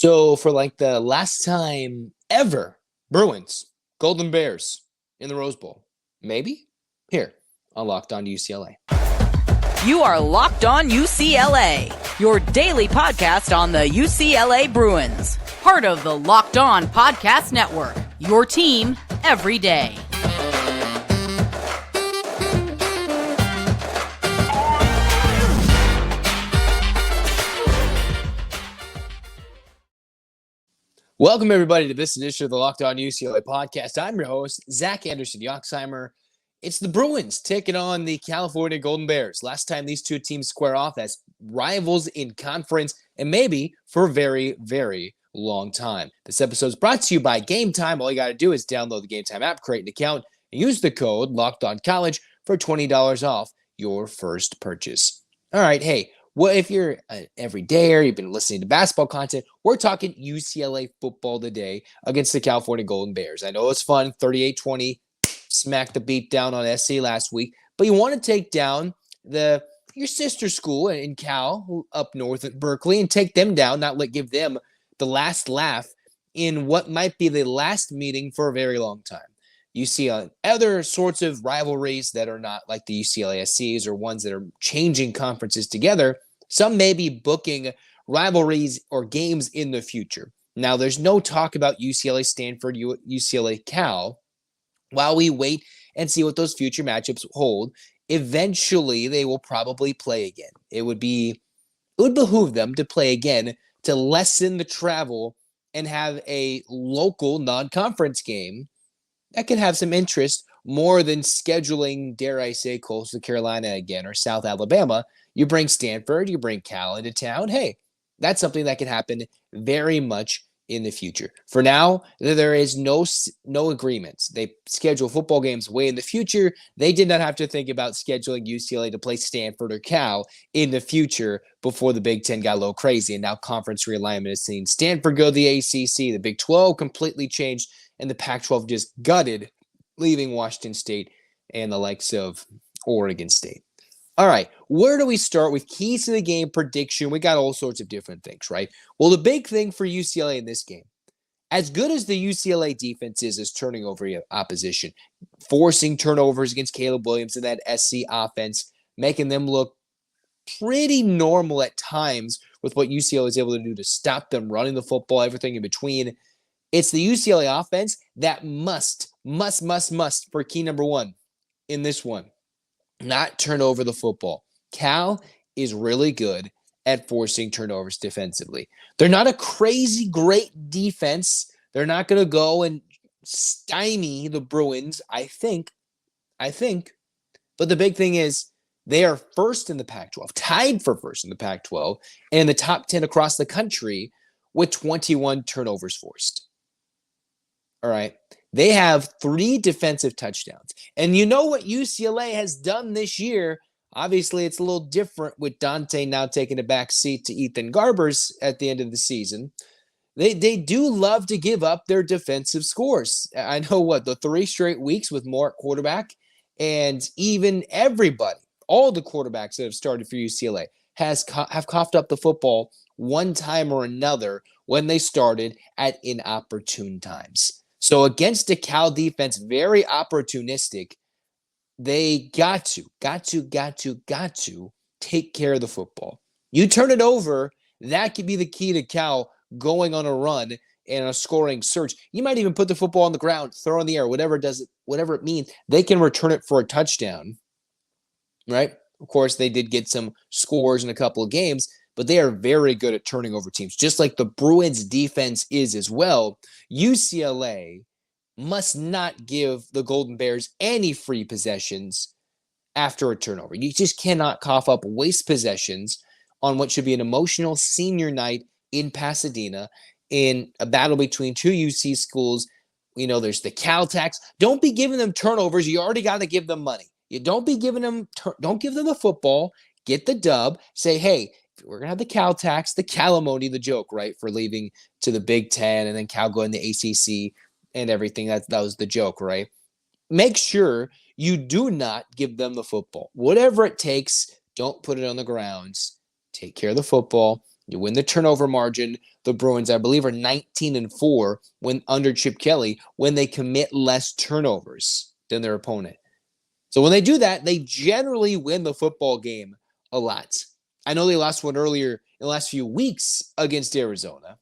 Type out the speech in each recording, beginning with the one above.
So for like the last time ever, Bruins, Golden Bears in the Rose Bowl. Maybe? Here on Locked On UCLA. You are Locked On UCLA, your daily podcast on the UCLA Bruins. Part of the Locked On Podcast Network, your team every day. Welcome, everybody, to this edition of the Locked On UCLA podcast. I'm your host, Zach Anderson-Yoxsimer. It's the Bruins taking on the California Golden Bears. Last time these two teams square off as rivals in conference, and maybe for a very, very long time. This episode is brought to you by Game Time. All you got to do is download the Game Time app, create an account, and use the code LOCKEDONCollege for $20 off your first purchase. All right, hey. Well, if you're an everydayer, you've been listening to basketball content, we're talking UCLA football today against the California Golden Bears. I know it's fun, 38-20, smacked the beat down on SC last week, but you want to take down your sister school in Cal up north at Berkeley and take them down, give them the last laugh in what might be the last meeting for a very long time. You see other sorts of rivalries that are not like the UCLA SCs or ones that are changing conferences together. Some may be booking rivalries or games in the future. Now, there's no talk about UCLA-Stanford, UCLA-Cal. While we wait and see what those future matchups hold, eventually they will probably play again. It would behoove them to play again to lessen the travel and have a local non-conference game that could have some interest more than scheduling, dare I say, Coastal Carolina again or South Alabama. You bring Stanford, you bring Cal into town. Hey, that's something that can happen very much in the future. For now, there is no agreements. They schedule football games way in the future. They did not have to think about scheduling UCLA to play Stanford or Cal in the future before the Big Ten got a little crazy. And now conference realignment has seen Stanford go to the ACC. The Big 12 completely changed, and the Pac-12 just gutted, leaving Washington State and the likes of Oregon State. All right, where do we start with keys to the game prediction? We got all sorts of different things, right? Well, the big thing for UCLA in this game, as good as the UCLA defense is turning over opposition, forcing turnovers against Caleb Williams and that SC offense, making them look pretty normal at times with what UCLA is able to do to stop them running the football, everything in between. It's the UCLA offense that must, for key number one in this one, not turn over the football. Cal is really good at forcing turnovers defensively. They're not a crazy great defense. They're not going to go and stymie the Bruins, I think. But the big thing is they are first in the Pac-12, tied for first in the Pac-12, and in the top 10 across the country with 21 turnovers forced. All right. They have 3 defensive touchdowns. And you know what UCLA has done this year? Obviously, it's a little different with Dante now taking a back seat to Ethan Garbers at the end of the season. They do love to give up their defensive scores. I know the 3 straight weeks with Moore at quarterback, and even everybody, all the quarterbacks that have started for UCLA have coughed up the football one time or another when they started at inopportune times. So against the Cal defense, very opportunistic, they got to take care of the football. You turn it over, that could be the key to Cal going on a run and a scoring surge. You might even put the football on the ground, throw it in the air, whatever it means. They can return it for a touchdown, right? Of course, they did get some scores in a couple of games, but they are very good at turning over teams, just like the Bruins defense is as well. UCLA must not give the Golden Bears any free possessions after a turnover. You just cannot cough up waste possessions on what should be an emotional senior night in Pasadena in a battle between 2 UC schools. You know, there's the Cal tax. Don't be giving them turnovers. You already got to give them money. You don't give them the football. Get the dub. Say, hey, we're going to have the Cal tax, the Calimony, the joke, right, for leaving to the Big Ten and then Cal going to the ACC and everything. That was the joke, right? Make sure you do not give them the football. Whatever it takes, don't put it on the grounds. Take care of the football You win the turnover margin. The Bruins, I believe, are 19-4 when under Chip Kelly when they commit less turnovers than their opponent. So when they do that, they generally win the football game a lot. I know they lost one earlier in the last few weeks against Arizona.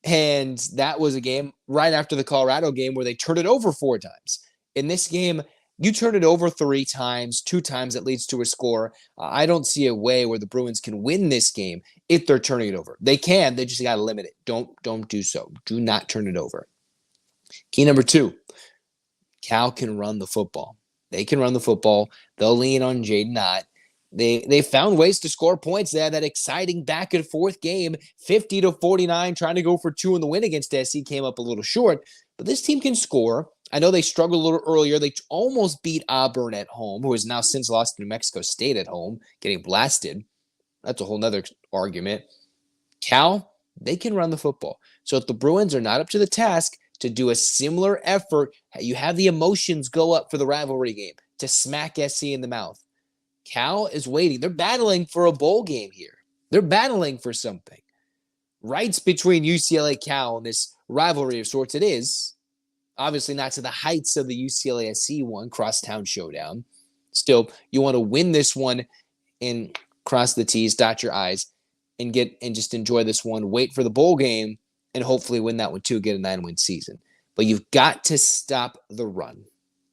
And that was a game right after the Colorado game where they turned it over 4 times. In this game, you turn it over 3 times, 2 times that leads to a score. I don't see a way where the Bruins can win this game if they're turning it over. They can, they just got to limit it. Don't do so. Do not turn it over. Key number 2, Cal can run the football. They can run the football. They'll lean on Jaden Ott. They found ways to score points. They had that exciting back and forth game, 50-49, trying to go for 2 in the win against SC, came up a little short. But this team can score. I know they struggled a little earlier. They almost beat Auburn at home, who has now since lost to New Mexico State at home, getting blasted. That's a whole nother argument. Cal, they can run the football. So if the Bruins are not up to the task to do a similar effort, you have the emotions go up for the rivalry game to smack SC in the mouth. Cal is waiting. They're battling for a bowl game here. They're battling for something. Rights between UCLA-Cal and this rivalry of sorts it is. Obviously not to the heights of the UCLA-SC one, crosstown showdown. Still, you want to win this one and cross the T's, dot your I's, and just enjoy this one. Wait for the bowl game and hopefully win that one too, get a 9-win season. But you've got to stop the run.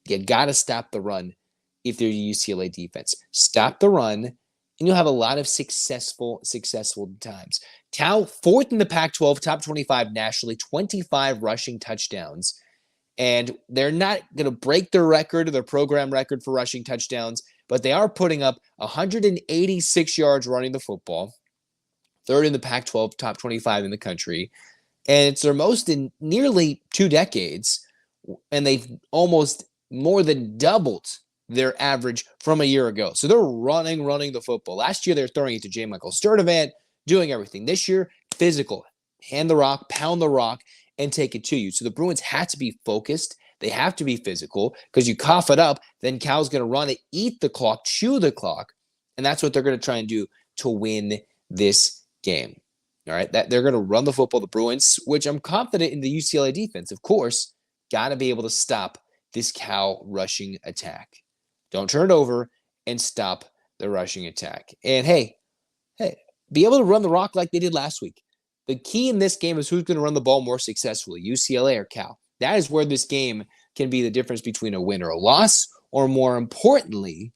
You got to stop the run if they're UCLA defense. Stop the run, and you'll have a lot of successful times. Cal, 4th in the Pac-12, top 25 nationally, 25 rushing touchdowns. And they're not going to break their record, their program record for rushing touchdowns, but they are putting up 186 yards running the football, 3rd in the Pac-12, top 25 in the country. And it's their most in nearly 2 decades, and they've almost more than doubled their average from a year ago. So they're running the football. Last year, they were throwing it to J. Michael Sturdivant, doing everything. This year, physical. Hand the rock, pound the rock, and take it to you. So the Bruins have to be focused. They have to be physical because you cough it up, then Cal's going to run it, eat the clock, chew the clock, and that's what they're going to try and do to win this game. All right, that they're going to run the football, the Bruins, which I'm confident in the UCLA defense. Of course, got to be able to stop this Cal rushing attack. Don't turn it over and stop the rushing attack. And hey, be able to run the rock like they did last week. The key in this game is who's going to run the ball more successfully, UCLA or Cal. That is where this game can be the difference between a win or a loss, or more importantly,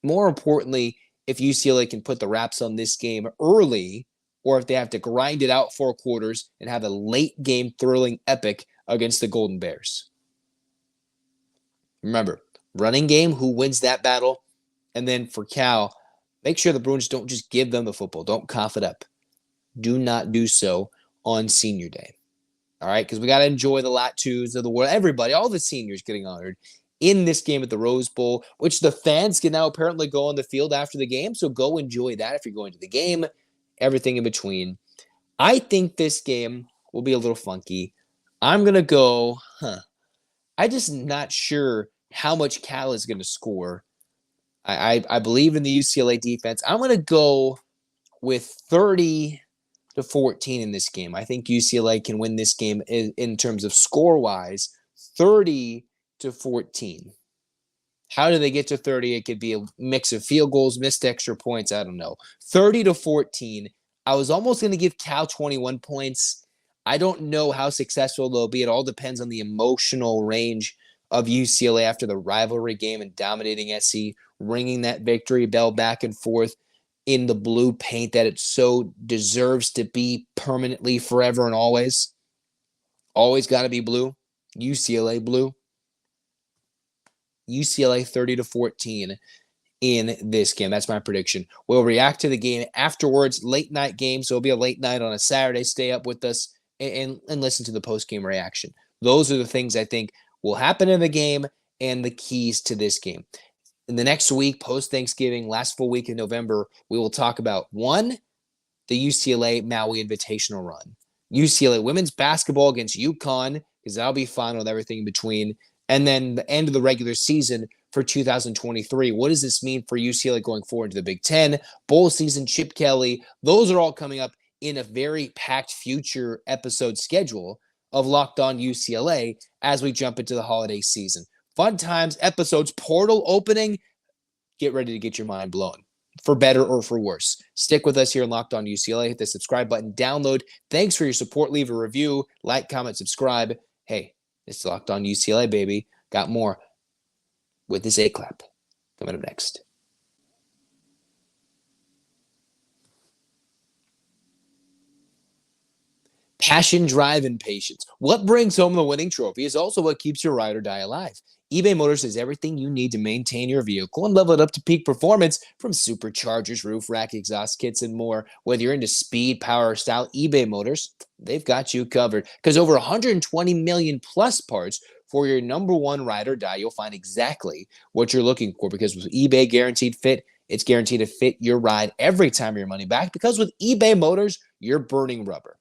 if UCLA can put the wraps on this game early, or if they have to grind it out 4 quarters and have a late game thrilling epic against the Golden Bears. Remember, running game, who wins that battle? And then for Cal, make sure the Bruins don't just give them the football. Don't cough it up. Do not do so on senior day. All right, because we got to enjoy the Lat 2s of the world. Everybody, all the seniors getting honored in this game at the Rose Bowl, which the fans can now apparently go on the field after the game. So go enjoy that if you're going to the game, everything in between. I think this game will be a little funky. I'm going to go, I'm just not sure how much Cal is going to score. I believe in the UCLA defense. I'm going to go with 30-14 in this game. I think UCLA can win this game in terms of score-wise, 30-14. How do they get to 30? It could be a mix of field goals, missed extra points. I don't know. 30-14. I was almost going to give Cal 21 points. I don't know how successful they'll be. It all depends on the emotional range of UCLA after the rivalry game and dominating SC, ringing that victory bell back and forth in the blue paint that it so deserves to be permanently, forever, and always. Always got to be blue. UCLA blue. UCLA 30-14 in this game. That's my prediction. We'll react to the game afterwards. Late night game, so it'll be a late night on a Saturday. Stay up with us and listen to the post-game reaction. Those are the things I think will happen in the game and the keys to this game. In the next week, post-Thanksgiving, last full week in November, we will talk about, 1, the UCLA Maui Invitational run. UCLA women's basketball against UConn, because that'll be fun with everything in between. And then the end of the regular season for 2023. What does this mean for UCLA going forward to the Big Ten, bowl season, Chip Kelly? Those are all coming up in a very packed future episode schedule of Locked On UCLA as we jump into the holiday season. Fun times, episodes, portal opening. Get ready to get your mind blown, for better or for worse. Stick with us here in Locked On UCLA. Hit the subscribe button, download. Thanks for your support. Leave a review, like, comment, subscribe. Hey, it's Locked On UCLA, baby. Got more with this A-clap coming up next. Passion, drive, and patience. What brings home the winning trophy is also what keeps your ride or die alive. eBay Motors has everything you need to maintain your vehicle and level it up to peak performance, from superchargers, roof rack, exhaust kits, and more. Whether you're into speed, power, or style, eBay Motors, they've got you covered. Because over 120 million plus parts for your number one ride or die, you'll find exactly what you're looking for. Because with eBay Guaranteed Fit, it's guaranteed to fit your ride every time your money back. Because with eBay Motors, you're burning rubber,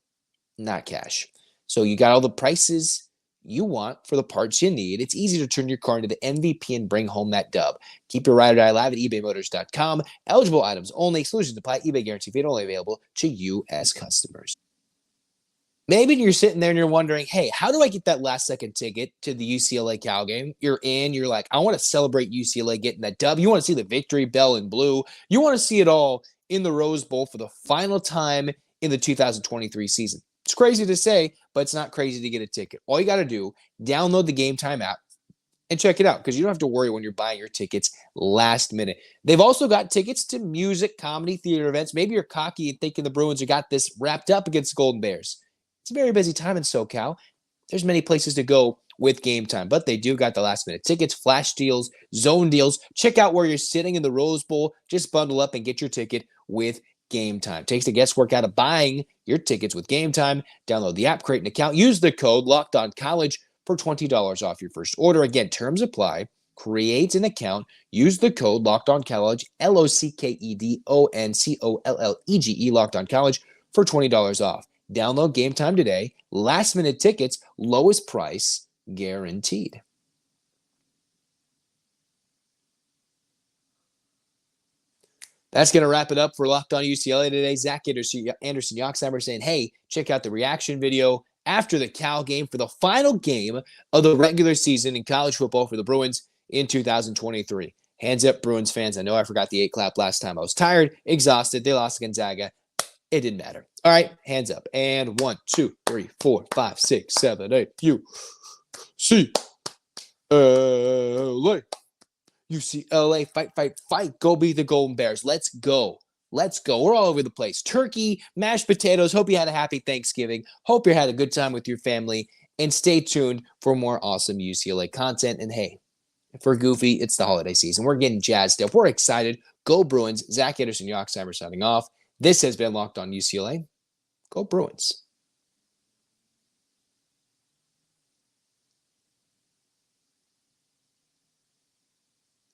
not cash. So you got all the prices you want for the parts you need. It's easy to turn your car into the MVP and bring home that dub. Keep your ride or die alive at ebaymotors.com. Eligible items only. Exclusions apply. eBay guarantee fee only available to U.S. customers. Maybe you're sitting there and you're wondering, hey, how do I get that last second ticket to the UCLA-Cal game? You're like, I want to celebrate UCLA getting that dub. You want to see the victory bell in blue. You want to see it all in the Rose Bowl for the final time in the 2023 season. It's crazy to say, but it's not crazy to get a ticket. All you got to do, download the Game Time app and check it out, because you don't have to worry when you're buying your tickets last minute. They've also got tickets to music, comedy, theater events. Maybe you're cocky and thinking the Bruins have got this wrapped up against the Golden Bears. It's a very busy time in SoCal. There's many places to go with Game Time, but they do got the last minute tickets, flash deals, zone deals. Check out where you're sitting in the Rose Bowl. Just bundle up and get your ticket with Game Time. Takes the guesswork out of buying your tickets with Game Time. Download the app, create an account, use the code LOCKEDONCollege for $20 off your first order. Again, terms apply. Create an account, use the code LOCKEDONCollege, LOCKEDONCOLLEGE, LOCKEDONCollege for $20 off. Download Game Time today. Last minute tickets, lowest price guaranteed. That's going to wrap it up for Locked On UCLA today. Zach Anderson-Yoxsimer saying, hey, check out the reaction video after the Cal game for the final game of the regular season in college football for the Bruins in 2023. Hands up, Bruins fans. I know I forgot the 8-clap last time. I was tired, exhausted. They lost to Gonzaga. It didn't matter. All right, hands up. And 1, 2, 3, 4, 5, 6, 7, 8. UCLA. UCLA, fight, fight, fight. Go beat the Golden Bears. Let's go. Let's go. We're all over the place. Turkey, mashed potatoes. Hope you had a happy Thanksgiving. Hope you had a good time with your family. And stay tuned for more awesome UCLA content. And hey, for Goofy, it's the holiday season. We're getting jazzed up. We're excited. Go Bruins. Zach Anderson-Yoxsimer signing off. This has been Locked On UCLA. Go Bruins.